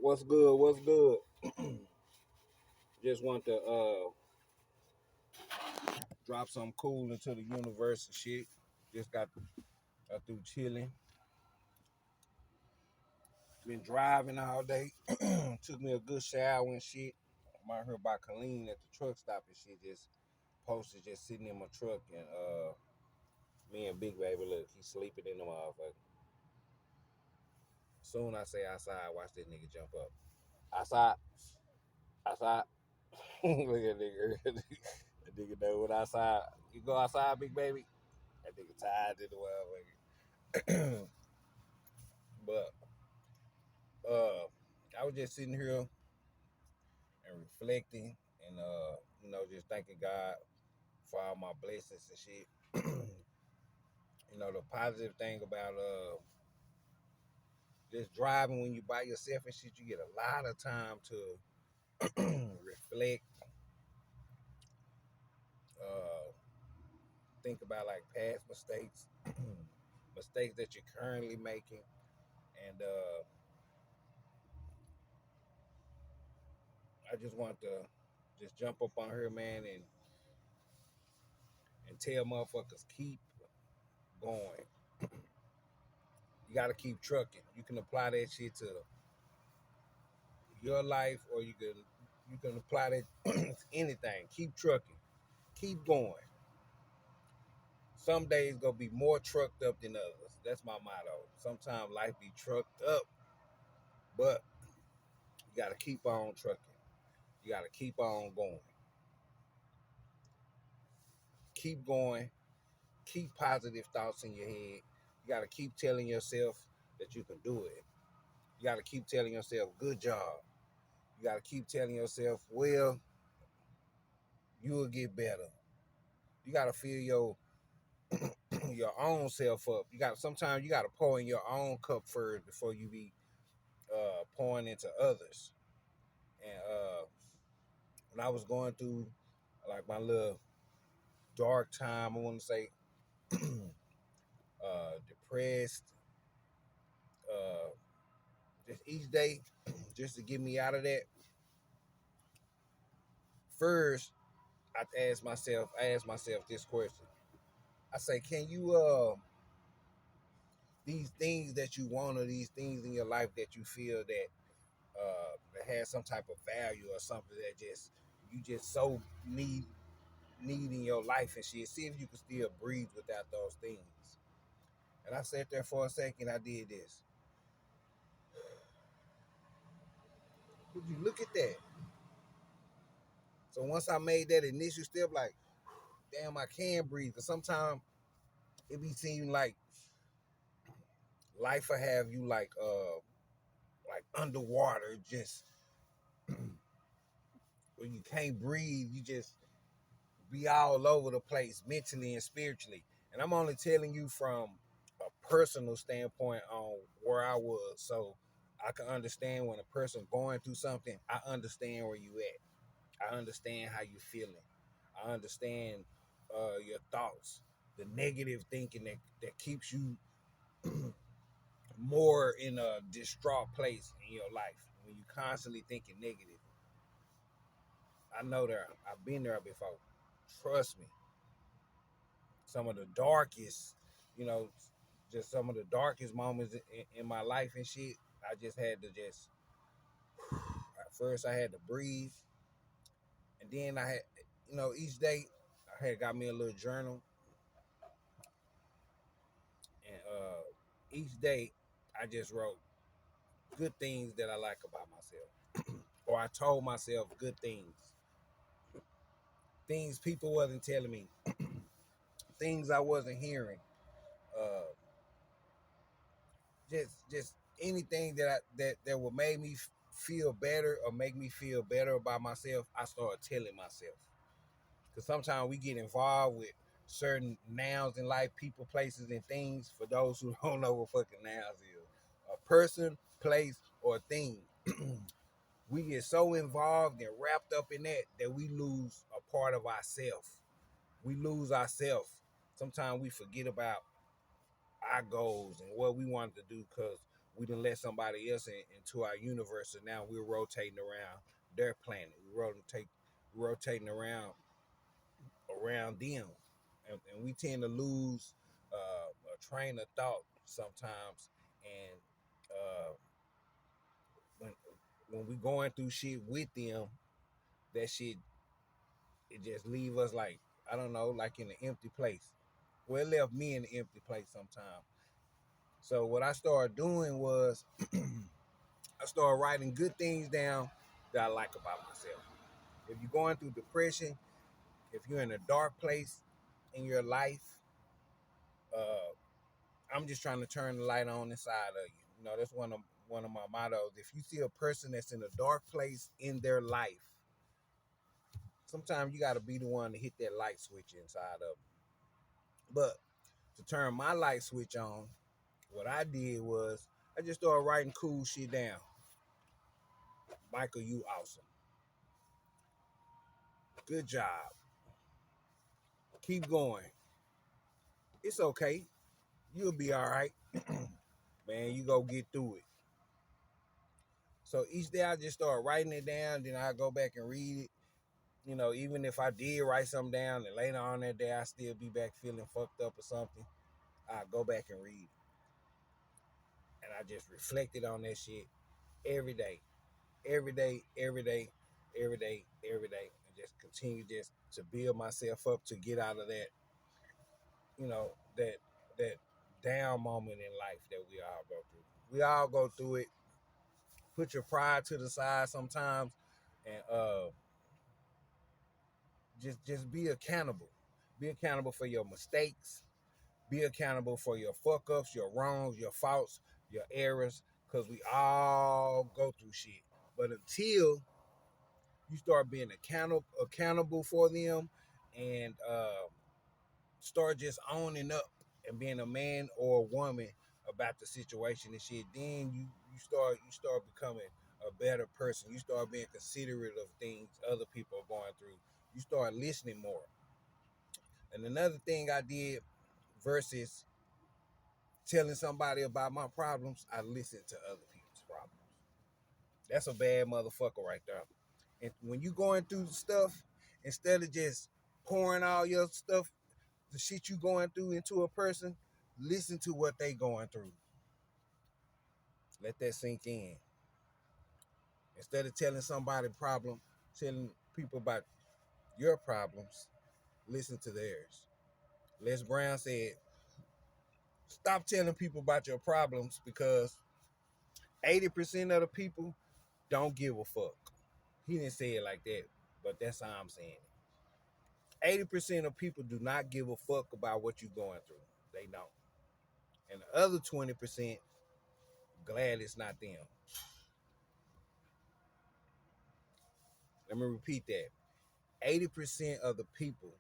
What's good? What's good? Just want to drop some cool into the universe and shit. Just got through chilling. Been driving all day. Took me a good shower and shit. I'm out here by Colleen at the truck stop and shit. Just posted, just sitting in my truck, and me and Big Baby, look, he's sleeping in the motherfucker. Soon I say outside, watch this nigga jump up. Outside, outside. Look at nigga. That nigga know what outside. You go outside, Big Baby. That nigga tired to the motherfucker. But I was just sitting here and reflecting and just thanking God for all my blessings and shit. The positive thing about just driving when you by yourself and shit, you get a lot of time to reflect, uh, think about like past mistakes, mistakes that you're currently making, and I just want to just jump up on here, man, and tell motherfuckers keep going. You got to keep trucking. You can apply that shit to your life, or you can apply that to anything. Keep trucking. Keep going. Some days gonna be more trucked up than others. That's my motto. Sometimes life be trucked up, but you gotta keep on trucking. You gotta keep on going. Keep going. Keep positive thoughts in your head. You gotta keep telling yourself that you can do it. You gotta keep telling yourself, good job. You gotta keep telling yourself, well, you will get better. You gotta fill your own self up. Sometimes you gotta pour in your own cup first before you be pouring into others. And when I was going through like my little dark time, I want to say depressed, uh, just each day, just to get me out of that. First, I asked myself this question. I say, can you these things that you want, or these things in your life that you feel that has some type of value or something that just you just so need in your life and shit. See if you can still breathe without those things. And I sat there for a second. I did this. Would you look at that? So once I made that initial step, like, damn, I can breathe. Cause sometimes it be seem like life will have you like underwater, just where you can't breathe. You just be all over the place mentally and spiritually. And I'm only telling you from a personal standpoint on where I was. So I can understand when a person going through something, I understand where you at. I understand how you feeling. I understand your thoughts, the negative thinking that keeps you more in a distraught place in your life when you constantly thinking negative. I know there. I've been there before. Trust me. Some of the darkest, you know, just some of the darkest moments in my life and shit. I just had to just. At first, I had to breathe, and then I had, each day I had got me a little journal, and each day I just wrote good things that I like about myself, or I told myself good things people wasn't telling me, things I wasn't hearing, uh, just anything that would make me feel better or make me feel better about myself. I started telling myself, because sometimes we get involved with certain nouns in life, people, places, and things. For those who don't know what fucking nouns is, a person, place, or thing. We get so involved and wrapped up in that we lose a part of ourselves. We lose ourselves. Sometimes we forget about our goals and what we wanted to do because We done let somebody else into our universe, and now we're rotating around their planet. Rotating around them, and we tend to lose a train of thought sometimes. And uh, when when we going through shit with them, that shit, it just leave us like, I don't know, like in an empty place. Well, it left me in an empty place sometimes. So what I started doing was I started writing good things down that I like about myself. If you're going through depression, if you're in a dark place in your life, uh, I'm just trying to turn the light on inside of you. You know, that's one of my mottos. If you see a person that's in a dark place in their life, sometimes you got to be the one to hit that light switch inside of them. But to turn my light switch on, what I did was I just started writing cool shit down. Michael, you awesome. Good job. Keep going. It's okay. You'll be all right. Man, you go get through it. So each day I just start writing it down, then I go back and read it. You know, even if I did write something down and later on that day I still be back feeling fucked up or something, I go back and read it. And I just reflected on that shit every day. Every day, every day, every day, every day. And just continue just to build myself up to get out of that, you know, that down moment in life that we all go through. We all go through it. Put your pride to the side sometimes, and just be accountable. Be accountable for your mistakes. Be accountable for your fuck ups, your wrongs, your faults, your errors, because we all go through shit. But until you start being accountable for them, and start just owning up and being a man or a woman about the situation and shit, then you start becoming a better person. You start being considerate of things other people are going through. You start listening more. And another thing I did versus telling somebody about my problems, I listen to other people's problems. That's a bad motherfucker right there. And when you going through stuff, instead of just pouring all your stuff, the shit you going through into a person, listen to what they going through. Let that sink in. Instead of telling somebody problem, telling people about your problems, listen to theirs. Les Brown said, stop telling people about your problems because 80% of the people don't give a fuck. He didn't say it like that, but that's how I'm saying it. 80% of people do not give a fuck about what you're going through. They don't. And the other 20%, glad it's not them. Let me repeat that. 80% of the people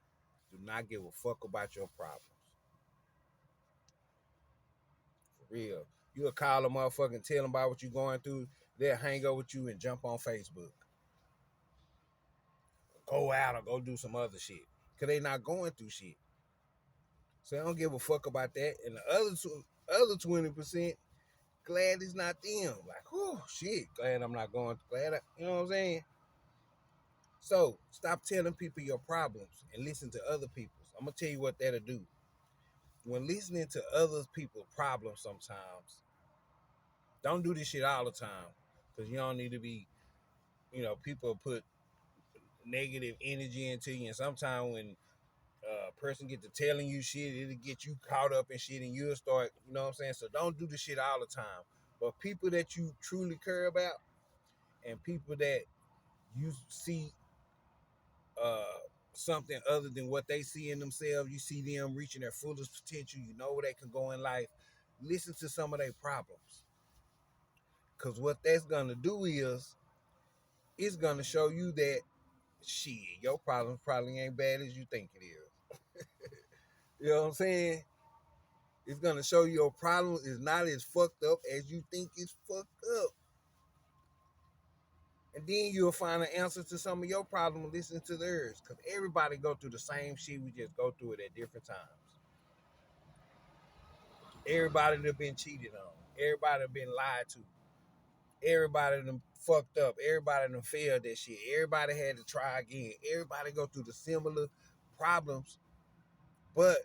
do not give a fuck about your problems. For real. You'll call a motherfucker and tell them about what you're going through. They'll hang up with you and jump on Facebook. Go out or go do some other shit. Because they not going through shit. So they don't give a fuck about that. And the other 20%, glad it's not them. Like, oh shit, glad I'm not going. You know what I'm saying? So stop telling people your problems and listen to other people's. I'm gonna tell you what that'll do. When listening to other people's problems, sometimes don't do this shit all the time because you don't need to be. People put negative energy into you, and sometimes when a person get to telling you shit, it'll get you caught up in shit, and you'll start. You know what I'm saying? So don't do the shit all the time. But people that you truly care about, and people that you see uh, something other than what they see in themselves, you see them reaching their fullest potential. You know where they can go in life. Listen to some of their problems, because what that's gonna do is it's gonna show you that shit, your problems probably ain't bad as you think it is. You know what I'm saying? It's gonna show you your problem is not as fucked up as you think it's fucked up. And then you'll find an answer to some of your problems and listen to theirs. Cause everybody go through the same shit. We just go through it at different times. Everybody that been cheated on. Everybody been lied to. Everybody done fucked up. Everybody done failed that shit. Everybody had to try again. Everybody go through the similar problems. But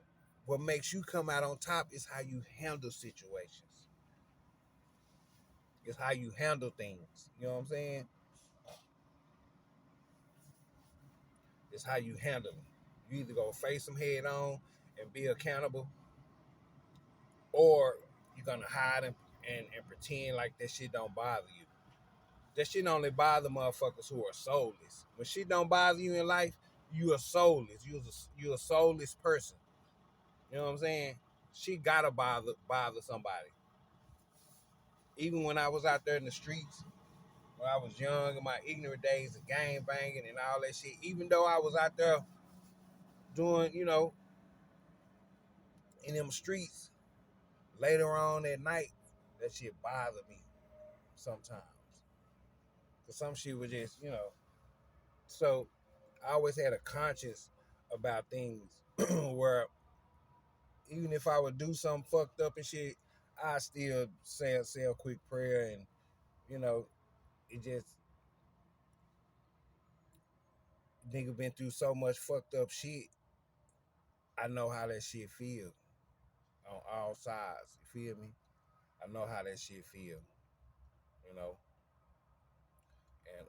what makes you come out on top is how you handle situations. It's how you handle things. You know what I'm saying? It's how you handle them. You either go face them head on and be accountable, or you're gonna hide and pretend like that shit don't bother you. That shit only bother motherfuckers who are soulless. When shit don't bother you in life, you are soulless. You a soulless person. You know what I'm saying? She gotta bother somebody. Even when I was out there in the streets, when I was young in my ignorant days of gang banging and all that shit, even though I was out there doing, in them streets, later on at night, that shit bothered me sometimes. Cause some shit was just, So I always had a conscience about things where even if I would do something fucked up and shit, I still say a quick prayer, and you know, it just nigga been through so much fucked up shit. I know how that shit feel on all sides. You feel me? I know how that shit feel. You know, and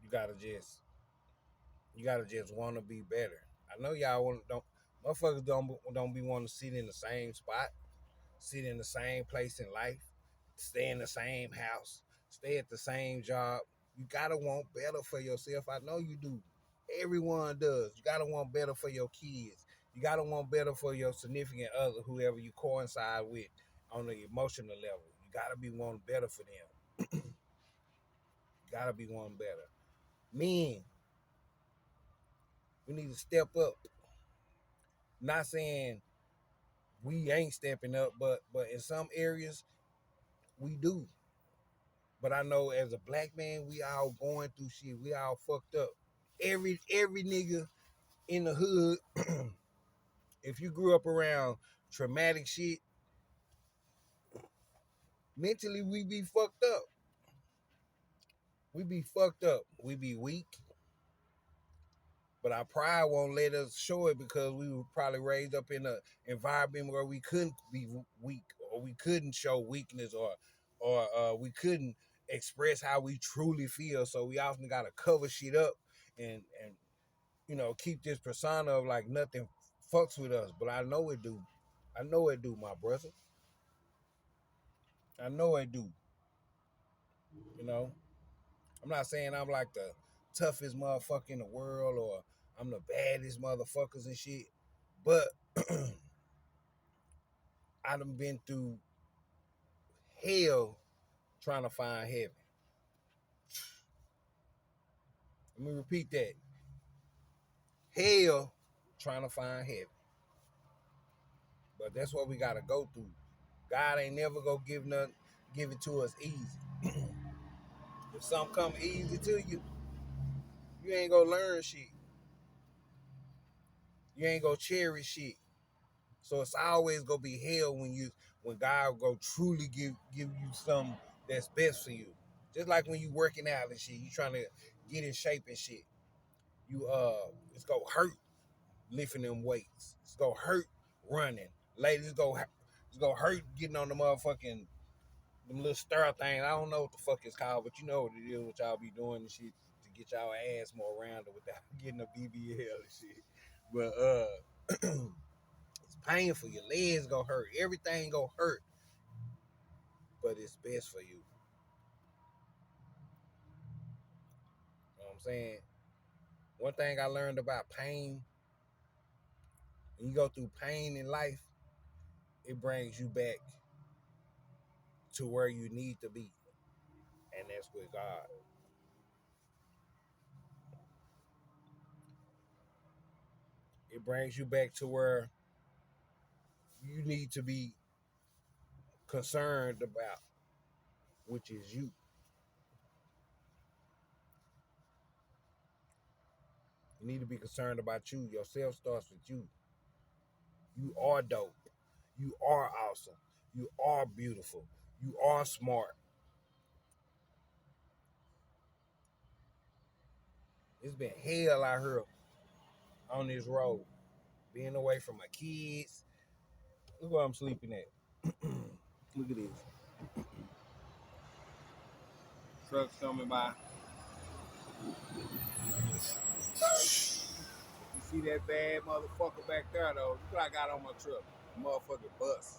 you gotta just you gotta just want to be better. I know y'all don't motherfuckers don't be wanting to sit in the same spot, sit in the same place in life, stay in the same house, stay at the same job. You gotta want better for yourself. I know you do. Everyone does. You gotta want better for your kids. You gotta want better for your significant other, whoever you coincide with on the emotional level. You gotta be wanting better for them. You gotta be wanting better. Men, we need to step up. Not saying we ain't stepping up, but in some areas we do. But I know as a black man, we all going through shit. We all fucked up. Every nigga in the hood, if you grew up around traumatic shit, mentally we be fucked up. We be fucked up. We be weak. But our pride won't let us show it because we were probably raised up in an environment where we couldn't be weak, or we couldn't show weakness, or we couldn't express how we truly feel. So we often gotta cover shit up and keep this persona of like nothing fucks with us. But I know it do. I know it do, my brother. I know it do. You know, I'm not saying I'm like the toughest motherfucker in the world or I'm the baddest motherfuckers and shit, but I done been through hell trying to find heaven. Let me repeat that. Hell trying to find heaven. But that's what we gotta go through. God ain't never gonna give it to us easy. If something come easy to you, you ain't gonna learn shit. You ain't gonna cherish shit. So it's always gonna be hell when God go truly give you something that's best for you. Just like when you working out and shit, you trying to get in shape and shit. You it's gonna hurt lifting them weights. It's gonna hurt running. Ladies, it's gonna hurt getting on the motherfucking them little stir thing. I don't know what the fuck it's called, but you know what it is, what y'all be doing and shit to get y'all ass more rounded without getting a BBL and shit. But it's painful. Your legs gonna hurt. Everything gonna hurt. But it's best for you. You know what I'm saying? One thing I learned about pain, when you go through pain in life, it brings you back to where you need to be. And that's with God. It brings you back to where you need to be concerned about, which is you. You need to be concerned about you. Yourself starts with you. You are dope. You are awesome. You are beautiful. You are smart. It's been hell out here on this road. Being away from my kids. Look where I'm sleeping at. Look at this. Trucks coming by. You see that bad motherfucker back there though? Look what I got on my truck. A motherfucking bus.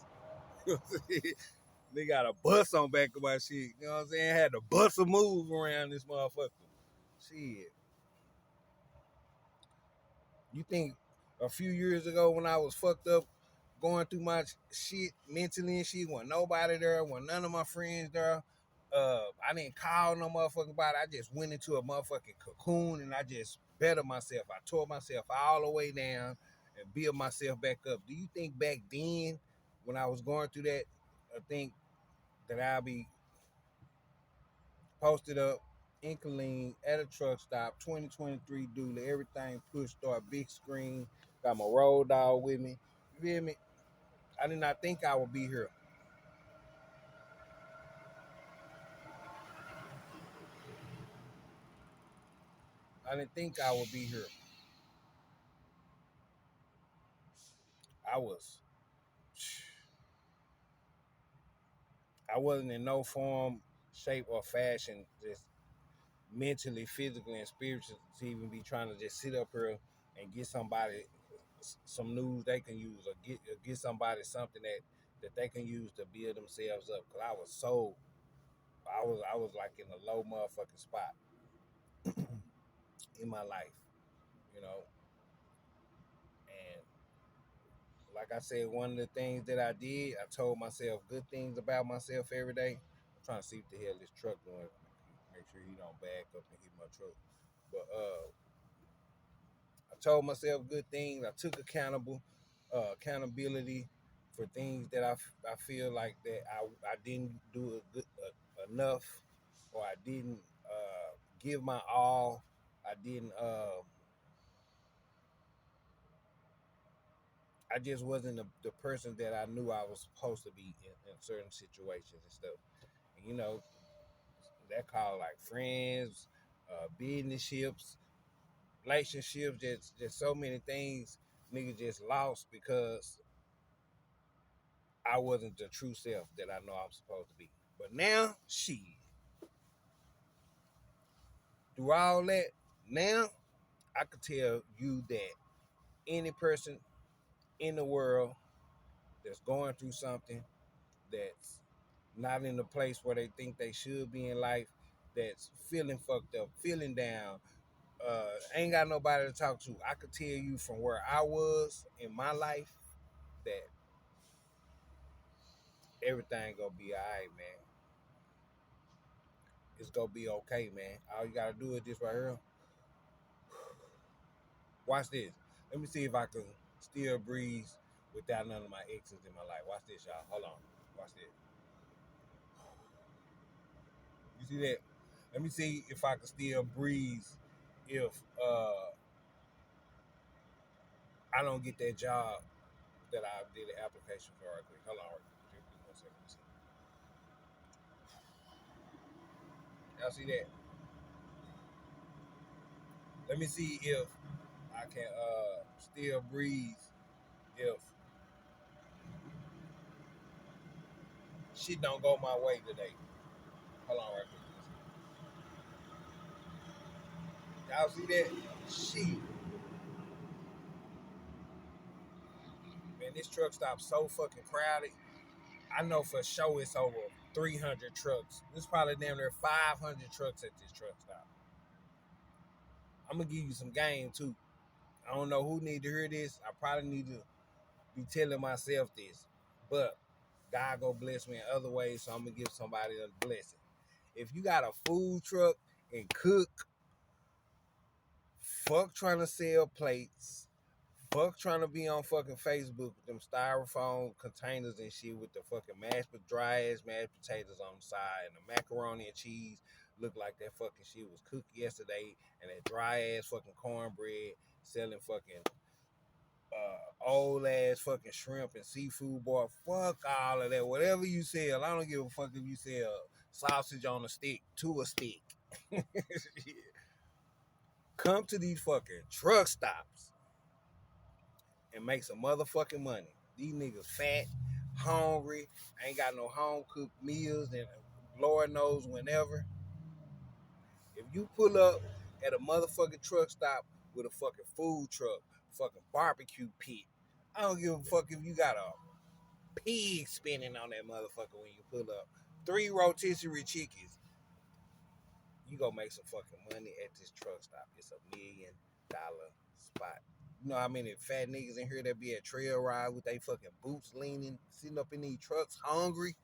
They got a bus on back of my shit. You know what I'm saying? Had to bus a move around this motherfucker. Shit. You think a few years ago when I was fucked up going through my shit mentally and shit, wasn't nobody there, wasn't none of my friends there. I didn't call no motherfucking body. I just went into a motherfucking cocoon and I just bettered myself. I tore myself all the way down and built myself back up. Do you think back then when I was going through that, I think that I'll be posted up in Killeen at a truck stop, 2023 dually, everything push start, big screen, got my road dog with me. You feel me? I did not think I would be here. I didn't think I would be here. I was, I wasn't in no form, shape, or fashion, just mentally, physically, and spiritually, to even be trying to just sit up here and get somebody some news they can use, or get somebody something that they can use to build themselves up. Cause I was so I was like in a low motherfucking spot in my life, you know. And like I said, one of the things that I did, I told myself good things about myself every day. I'm trying to see what the hell this truck doing. Make sure he don't back up and hit my truck. But I told myself good things. I took accountability for things that I feel like that I didn't do enough, or I didn't give my all. I didn't. I just wasn't the person that I knew I was supposed to be in certain situations and stuff. And you know, that called like friends, business relationships, just so many things niggas just lost because I wasn't the true self that I know I'm supposed to be. But now, she through all that, now I could tell you that any person in the world that's going through something, that's not in the place where they think they should be in life, that's feeling fucked up, feeling down, ain't got nobody to talk to. I could tell you from where I was in my life that everything gonna be all right, man. It's gonna be okay, man. All you gotta do is this right here. Watch this. Let me see if I can still breathe without none of my exes in my life. Watch this, y'all. Hold on. Watch this. You see that? Let me see if I can still breathe if I don't get that job that I did an application for right quick. Hold on, right quick. Give me 1 second. Y'all see that? Let me see if I can still breathe if shit don't go my way today. Hold on, right quick. Y'all see that? Shit. Man, this truck stop so fucking crowded. I know for sure it's over 300 trucks. There's probably damn near 500 trucks at this truck stop. I'm gonna give you some game too. I don't know who need to hear this. I probably need to be telling myself this, but God go bless me in other ways, so I'm gonna give somebody a blessing. If you got a food truck and cook, fuck trying to sell plates. Fuck trying to be on fucking Facebook with them styrofoam containers and shit with the fucking dry ass mashed potatoes on the side and the macaroni and cheese look like that fucking shit was cooked yesterday, and that dry ass fucking cornbread selling fucking old ass fucking shrimp and seafood, boy. Fuck all of that. Whatever you sell, I don't give a fuck if you sell sausage on a stick to a stick. Come to these fucking truck stops and make some motherfucking money. These niggas fat, hungry, ain't got no home cooked meals, and Lord knows whenever. If you pull up at a motherfucking truck stop with a fucking food truck, fucking barbecue pit, I don't give a fuck if you got a pig spinning on that motherfucker when you pull up. 3 rotisserie chickens. You gonna make some fucking money at this truck stop. It's $1 million spot. You know how many fat niggas in here that be at trail ride with they fucking boots leaning, sitting up in these trucks hungry?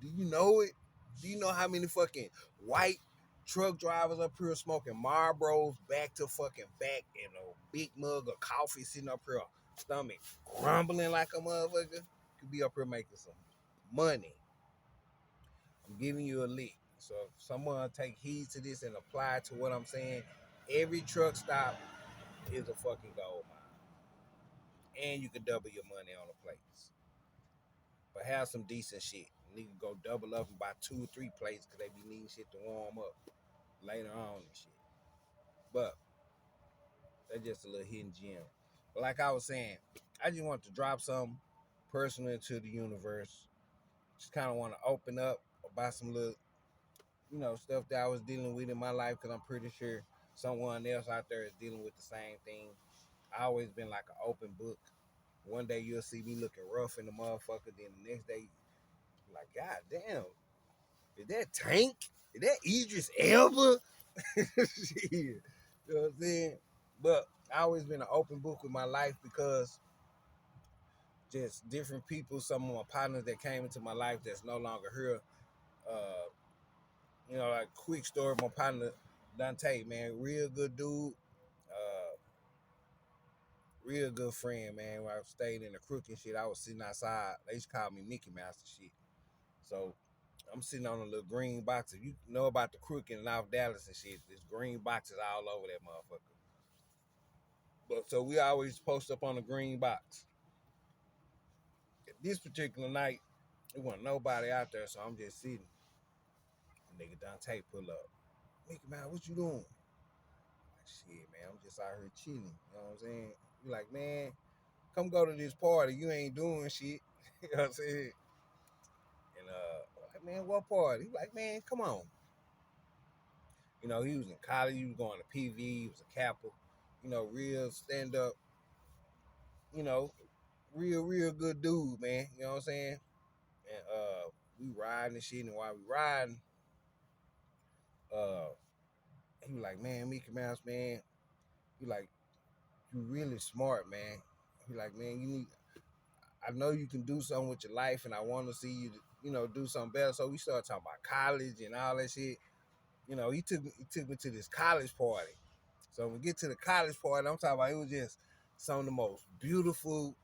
Do you know it? Do you know how many fucking white truck drivers up here smoking Marlboros back to fucking back and a big mug of coffee sitting up here, stomach grumbling like a motherfucker? Could be up here making some money. I'm giving you a lick. So if someone take heed to this and apply to what I'm saying, every truck stop is a fucking gold mine. And you can double your money on the plates. But have some decent shit. Nigga go double up and buy 2 or 3 plates because they be needing shit to warm up later on and shit. But that's just a little hidden gem. But like I was saying, I just want to drop something personal into the universe. Just kind of want to open up about some little, stuff that I was dealing with in my life because I'm pretty sure someone else out there is dealing with the same thing. I always been like an open book. One day you'll see me looking rough in the motherfucker, then the next day, like, God damn, is that Tank? Is that Idris Elba? Shit. You know what I'm saying? But I always been an open book with my life because just different people, some of my partners that came into my life that's no longer here. Like quick story, my partner Dante, man, real good dude, real good friend, man. When I stayed in the crook and shit, I was sitting outside. They used to call me Mickey Mouse and shit. So I'm sitting on a little green box. If you know about the crook in North Dallas and shit, there's green boxes all over that motherfucker. But so we always post up on the green box. This particular night, there wasn't nobody out there, so I'm just sitting. Nigga Dante pull up. Mickey man, what you doing? Like, shit, man, I'm just out here chilling. You know what I'm saying? You like, man, come go to this party. You ain't doing shit. You know what I'm saying? And like, man, what party? He like, man, come on. He was in college. He was going to PV. He was a Kappa. Real stand up. You know, real good dude, man. You know what I'm saying? And we riding and shit. And while we riding, uh, he was like, man, Mickey Mouse, man. He like, you really smart, man. He like, man, you need. I know you can do something with your life, and I want to see you, do something better. So we started talking about college and all that shit. He took me to this college party. So when we get to the college party, I'm talking about it was just some of the most beautiful,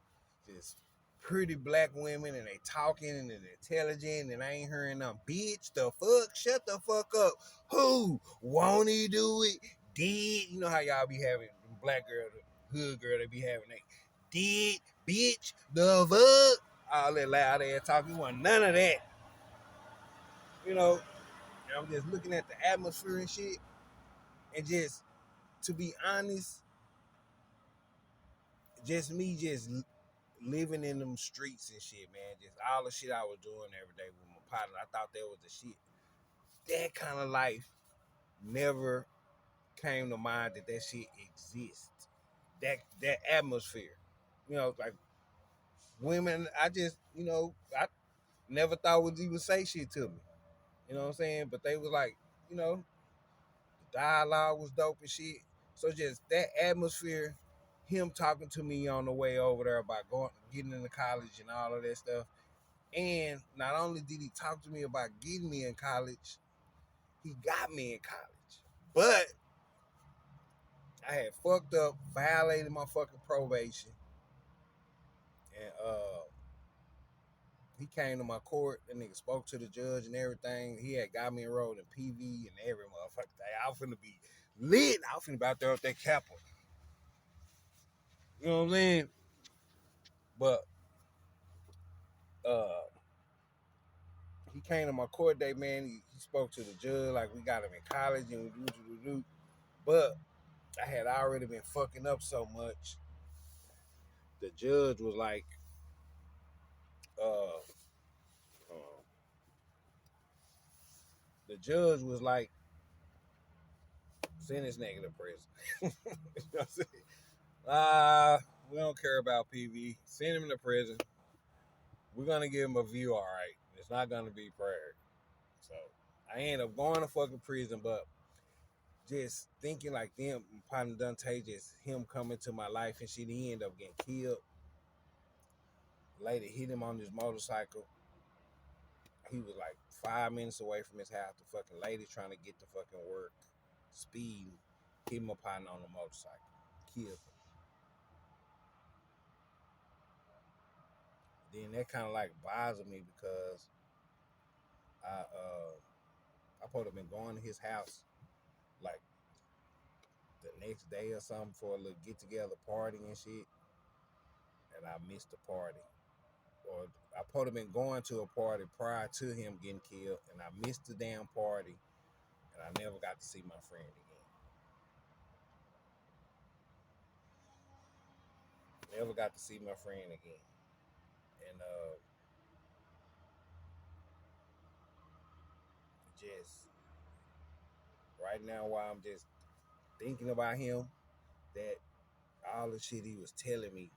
just pretty black women, and they talking and they're intelligent, and I ain't hearing them. Bitch, the fuck, shut the fuck up. Who won't he do it? Did you know how y'all be having black girl, the hood girl, they be having that? Did bitch the fuck? All that loud ass talking, wasn't none of that. You know, and I'm just looking at the atmosphere and shit, and just to be honest, just me just living in them streets and shit, man. Just all the shit I was doing every day with my partner. I thought that was the shit. That kind of life never came to mind that shit exists. That atmosphere. Like women, I just, I never thought would even say shit to me. You know what I'm saying? But they was like, the dialogue was dope and shit. So just that atmosphere, him talking to me on the way over there about getting into college and all of that stuff. And not only did he talk to me about getting me in college, he got me in college. But I had fucked up, violated my fucking probation. And he came to my court. That nigga spoke to the judge and everything. He had got me enrolled in PV and every motherfucking thing. I was finna be lit. I was finna be out there with that Kappa. You know what I'm saying? But uh he came to my court date, man. He spoke to the judge like we got him in college and we do. But I had already been fucking up so much. The judge was like, uh, uh the judge was like, send this nigga to prison. You know what I'm saying? We don't care about PV. Send him to prison. We're gonna give him a view, all right. It's not gonna be prayer. So I ended up going to fucking prison, but just thinking like them, partner Dante, just him coming to my life and shit, he ended up getting killed. Lady hit him on his motorcycle. He was like 5 minutes away from his house. The fucking lady trying to get to fucking work, speed, hit my partner on the motorcycle, killed him. Then that kind of like bothered me because I probably been going to his house like the next day or something for a little get together party and shit, and I missed the party. Or I probably been going to a party prior to him getting killed, and I missed the damn party, and I never got to see my friend again. Never got to see my friend again. And just right now, while I'm just thinking about him, that all the shit he was telling me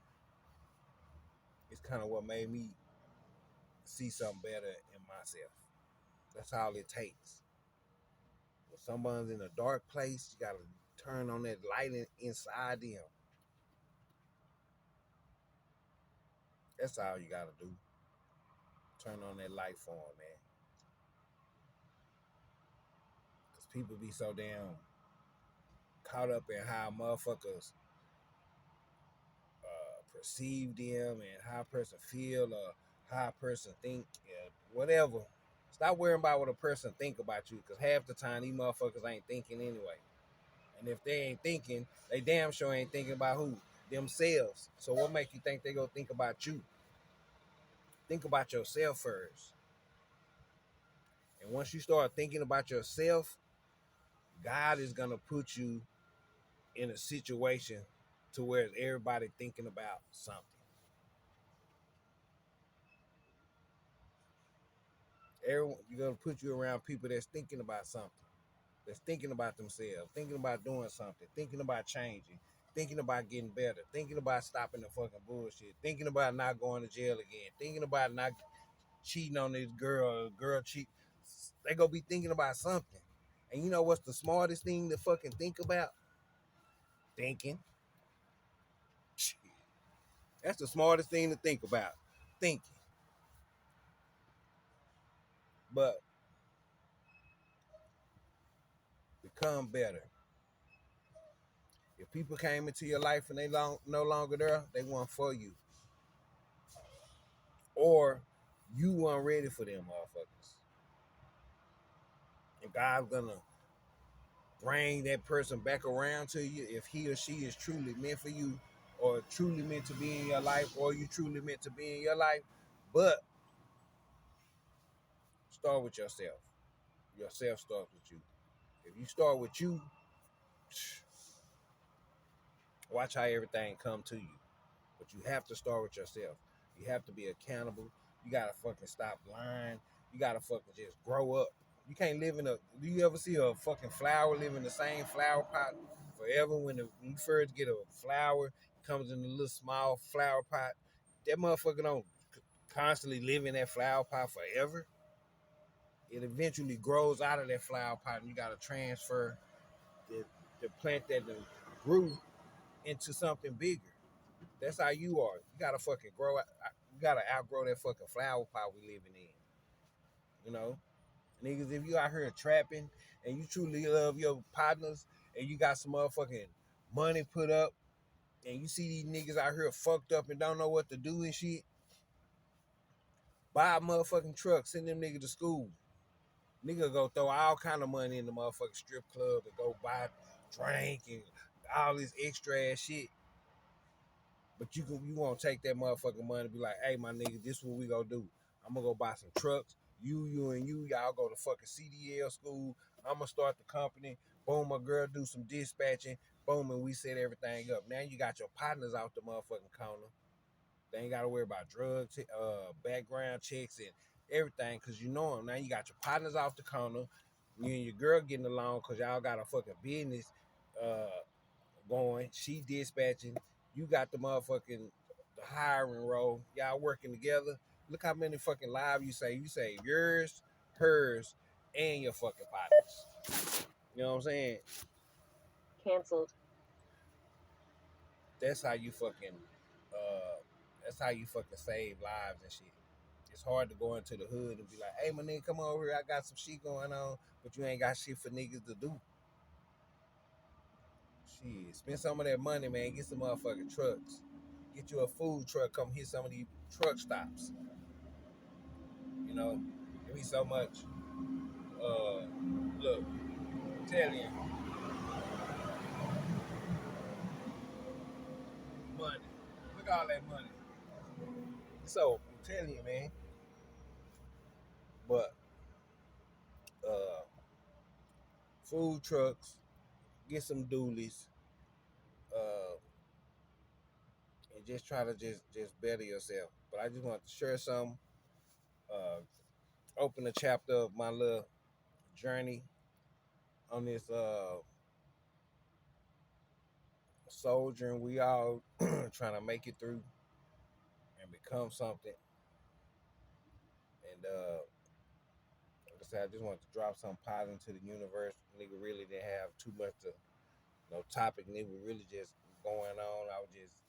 is kind of what made me see something better in myself. That's all it takes. When someone's in a dark place, you gotta turn on that light inside them. That's all you gotta do. Turn on that light for them, man. Cause people be so damn caught up in how motherfuckers perceive them and how a person feel or how a person think, whatever. Stop worrying about what a person think about you, cause half the time these motherfuckers ain't thinking anyway. And if they ain't thinking, they damn sure ain't thinking about who? Themselves. So what make you think they gonna think about you? Think about yourself first. And once you start thinking about yourself, God is gonna put you in a situation to where everybody thinking about something. Everyone, you're gonna put you around people that's thinking about something, that's thinking about themselves, thinking about doing something, thinking about changing, thinking about getting better, thinking about stopping the fucking bullshit, thinking about not going to jail again, thinking about not cheating on this girl, girl cheat. They gonna be thinking about something. And you know what's the smartest thing to fucking think about? Thinking. That's the smartest thing to think about. Thinking. But become better. If people came into your life and they no longer there, they weren't for you. Or you weren't ready for them motherfuckers. And God's gonna bring that person back around to you if he or she is truly meant for you, or truly meant to be in your life, or you truly meant to be in your life. But start with yourself. Yourself starts with you. If you start with you, watch how everything come to you. But you have to start with yourself. You have to be accountable. You gotta fucking stop lying. You gotta fucking just grow up. You can't live in a. Do you ever see a fucking flower live in the same flower pot forever? When you first get a flower, it comes in a little small flower pot. That motherfucker don't constantly live in that flower pot forever. It eventually grows out of that flower pot, and you gotta transfer the plant that grew into something bigger. That's how you are. You gotta fucking grow. You gotta outgrow that fucking flower pot we living in. You know, niggas. If you out here trapping and you truly love your partners and you got some motherfucking money put up and you see these niggas out here fucked up and don't know what to do and shit, buy a motherfucking truck, send them niggas to school. Nigga go throw all kind of money in the motherfucking strip club and go buy drink and all this extra ass shit. But you won't take that motherfucking money and be like, hey, my nigga, this is what we gonna do. I'm gonna go buy some trucks. And you, y'all go to fucking CDL school. I'm gonna start the company. Boom, my girl do some dispatching. Boom, and we set everything up. Now you got your partners out the motherfucking corner. They ain't gotta worry about drugs, background checks, and everything, cause you know them. Now you got your partners off the corner. You and your girl getting along, cause y'all got a fucking business uh, going. She dispatching. You got the motherfucking the hiring role. Y'all working together. Look how many fucking lives you save. You save yours, hers, and your fucking partners. You know what I'm saying? Cancelled. That's how you fucking. Uh, that's how you fucking save lives and shit. It's hard to go into the hood and be like, "Hey, my nigga, come over here. I got some shit going on," but you ain't got shit for niggas to do. Shit, spend some of that money, man. Get some motherfucking trucks. Get you a food truck. Come hit some of these truck stops. You know, give me so much. Look, I'm telling you, money. Look at all that money. So I'm telling you, man. But uh, food trucks. Get some doolies. Uh, and just try to just better yourself. But I just want to share some. Uh, open a chapter of my little journey on this soldier, and we all trying to make it through and become something. And like I said, I just wanted to drop some positive into the universe. Nigga really didn't have too much to no topic. Nigga really just going on. I was just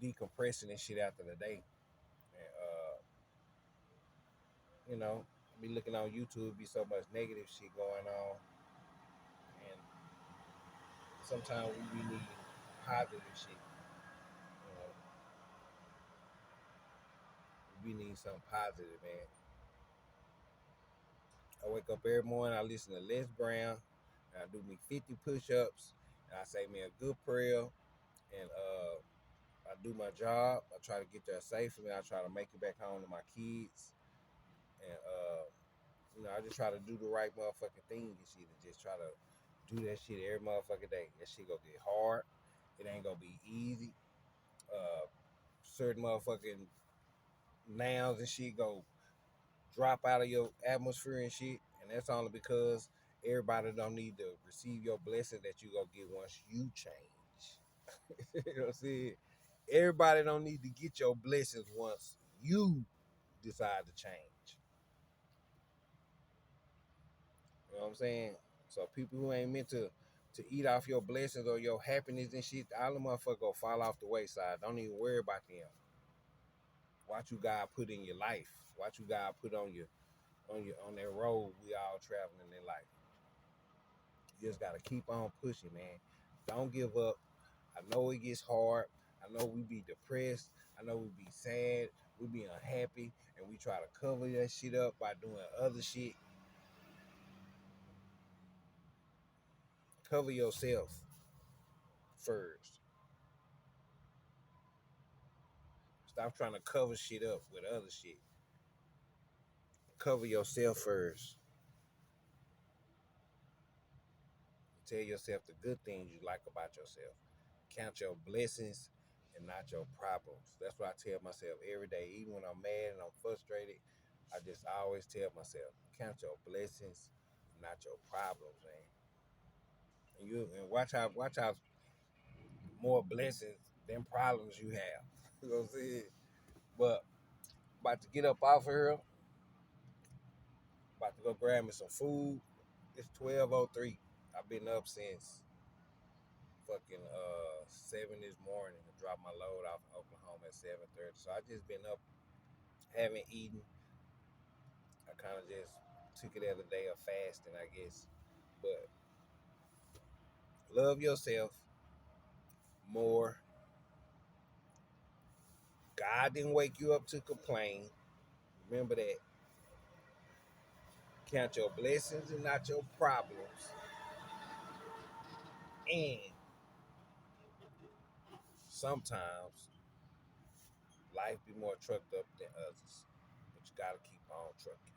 decompressing and shit after the day. And you know, be looking on YouTube, be so much negative shit going on. And sometimes we need positive shit. You know, we need something positive, man. I wake up every morning, I listen to Les Brown, and I do me 50 push-ups, and I say me a good prayer, and I do my job. I try to get there safely. I try to make it back home to my kids, and I just try to do the right motherfucking thing and shit, and just try to do that shit every motherfucking day. That shit gonna get hard. It ain't gonna be easy. Certain motherfucking nouns and shit go drop out of your atmosphere and shit, and that's only because everybody don't need to receive your blessing that you gonna get once you change. You know what I'm saying? Everybody don't need to get your blessings once you decide to change. You know what I'm saying? So people who ain't meant to eat off your blessings or your happiness and shit, all the motherfuckers go fall off the wayside. Don't even worry about them. Watch you God put in your life. Watch you God put on that road we all traveling in life. You just gotta keep on pushing, man. Don't give up. I know it gets hard. I know we be depressed. I know we be sad. We be unhappy, and we try to cover that shit up by doing other shit. Cover yourself first. Stop trying to cover shit up with other shit. Cover yourself first. Tell yourself the good things you like about yourself. Count your blessings and not your problems. That's what I tell myself every day. Even when I'm mad and I'm frustrated, I just always tell myself, count your blessings, not your problems, man. And watch how more blessings than problems you have. You know what I'm saying? But about to get up off here, about to go grab me some food. It's 12:03. I've been up since fucking 7 this morning to drop my load off in Oklahoma at 7:30. So I just been up, haven't eaten. I kind of just took it as a day of fasting, I guess. But love yourself more. God didn't wake you up to complain. Remember that. Count your blessings and not your problems. And sometimes life be more trucked up than others, but you gotta keep on trucking.